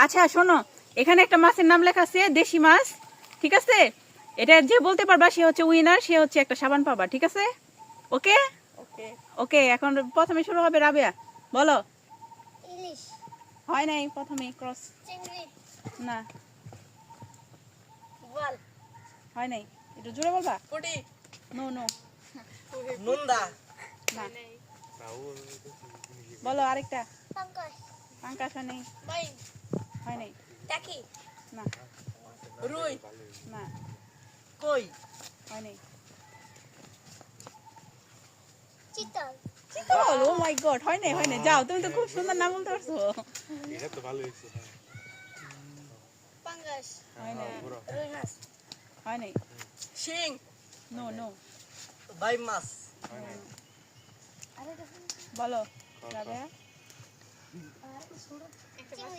আচ্ছা শোনো, এখানে একটা মাছের নাম লেখা আছে দেশি মাছ, ঠিক আছে? এটা যে বলতে পারবা সে হচ্ছে উইনার, সে হচ্ছে একটা সাবান পাবা, ঠিক আছে? ওকে ওকে। ওকে, এখন প্রথমে শুরু হবে রাবেয়া, বলো। ইলিশ, হয় নাই, প্রথমে ক্রস। চিংড়ি, না বোয়াল, হয় নাই, একটু জোরে বলবা। পুটি, নো নো, নুন্দা, না, বলো আরেকটা। পাঙ্গাস, পাঙ্কাশ হয় নাই, বাইন, হয় নাই, টাকি, না রুই, না, কই, হয় নাই। চিতল, চিতল, ও মাই গড, হয় নাই, হয় নাই। যাও, তুমি তো খুব সুন্দর নাম বলতে পারছো। এটা তো ভালো হয়েছে। পাঙ্গাস, হয় নাই, রুই মাছ, হয় নাই, শিং, নো নো, বাই মাছ, বলো রাবেয়া। চিংড়ি।